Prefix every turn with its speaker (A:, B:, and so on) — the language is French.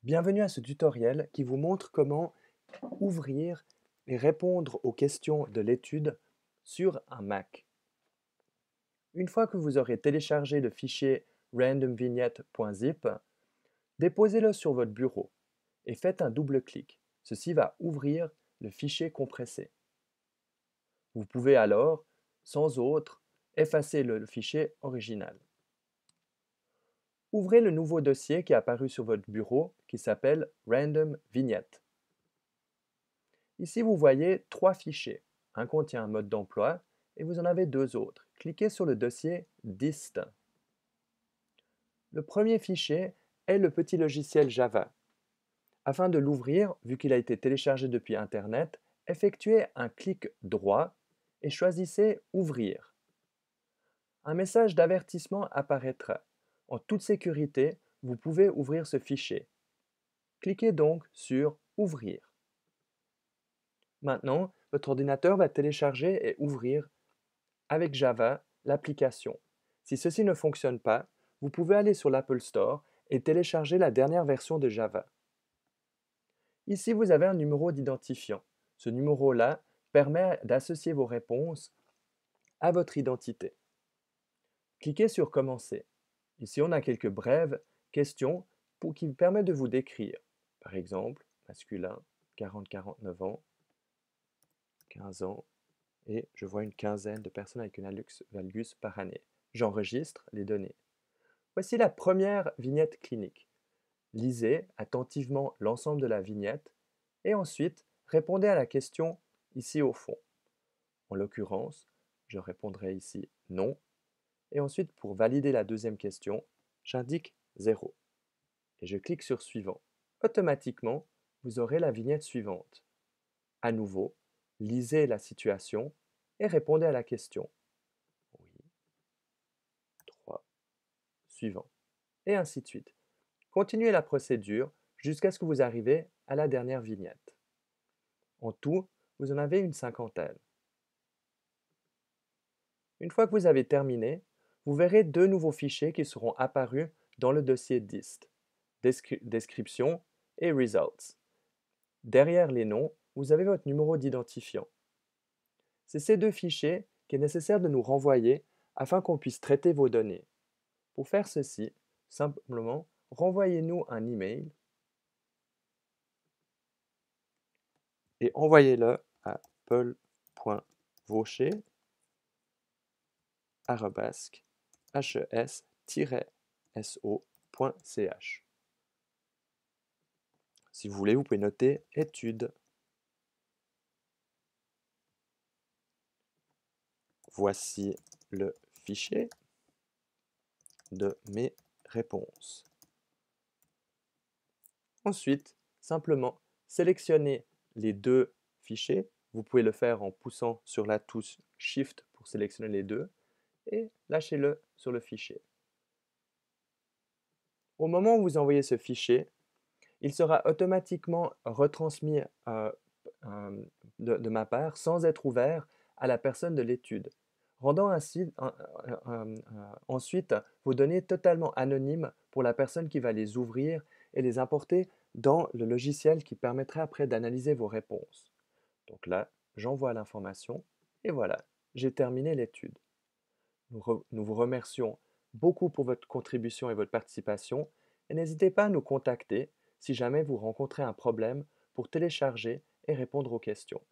A: Bienvenue à ce tutoriel qui vous montre comment ouvrir et répondre aux questions de l'étude sur un Mac. Une fois que vous aurez téléchargé le fichier randomvignette.zip, déposez-le sur votre bureau et faites un double clic. Ceci va ouvrir le fichier compressé. Vous pouvez alors, sans autre, effacer le fichier original. Ouvrez le nouveau dossier qui est apparu sur votre bureau qui s'appelle Random Vignette. Ici, vous voyez trois fichiers. Un contient un mode d'emploi et vous en avez deux autres. Cliquez sur le dossier dist. Le premier fichier est le petit logiciel Java. Afin de l'ouvrir, vu qu'il a été téléchargé depuis Internet, effectuez un clic droit et choisissez Ouvrir. Un message d'avertissement apparaîtra. En toute sécurité, vous pouvez ouvrir ce fichier. Cliquez donc sur Ouvrir. Maintenant, votre ordinateur va télécharger et ouvrir avec Java l'application. Si ceci ne fonctionne pas, vous pouvez aller sur l'Apple Store et télécharger la dernière version de Java. Ici, vous avez un numéro d'identifiant. Ce numéro-là permet d'associer vos réponses à votre identité. Cliquez sur Commencer. Ici, on a quelques brèves questions qui vous permettent de vous décrire. Par exemple, masculin, 40-49 ans, 15 ans, et je vois une quinzaine de personnes avec une hallux valgus par année. J'enregistre les données. Voici la première vignette clinique. Lisez attentivement l'ensemble de la vignette et ensuite répondez à la question ici au fond. En l'occurrence, je répondrai ici non et ensuite pour valider la deuxième question, j'indique 0 et je clique sur suivant. Automatiquement, vous aurez la vignette suivante. À nouveau, lisez la situation et répondez à la question. Oui, 3, suivant, et ainsi de suite. Continuez la procédure jusqu'à ce que vous arrivez à la dernière vignette. En tout, vous en avez une cinquantaine. Une fois que vous avez terminé, vous verrez deux nouveaux fichiers qui seront apparus dans le dossier dist, description et results. Derrière les noms, vous avez votre numéro d'identifiant. C'est ces deux fichiers qu'il est nécessaire de nous renvoyer afin qu'on puisse traiter vos données. Pour faire ceci, simplement, renvoyez-nous un email et envoyez-le à paul.vaucher@hes-so.ch. Si vous voulez, vous pouvez noter études. Voici le fichier de mes réponses. Ensuite, simplement sélectionnez les deux fichiers. Vous pouvez le faire en poussant sur la touche Shift pour sélectionner les deux et lâchez-le sur le fichier. Au moment où vous envoyez ce fichier, il sera automatiquement retransmis de ma part sans être ouvert à la personne de l'étude, rendant ainsi ensuite vos données totalement anonymes pour la personne qui va les ouvrir et les importer dans le logiciel qui permettra après d'analyser vos réponses. Donc là, j'envoie l'information et voilà, j'ai terminé l'étude. Nous vous remercions beaucoup pour votre contribution et votre participation et n'hésitez pas à nous contacter si jamais vous rencontrez un problème pour télécharger et répondre aux questions.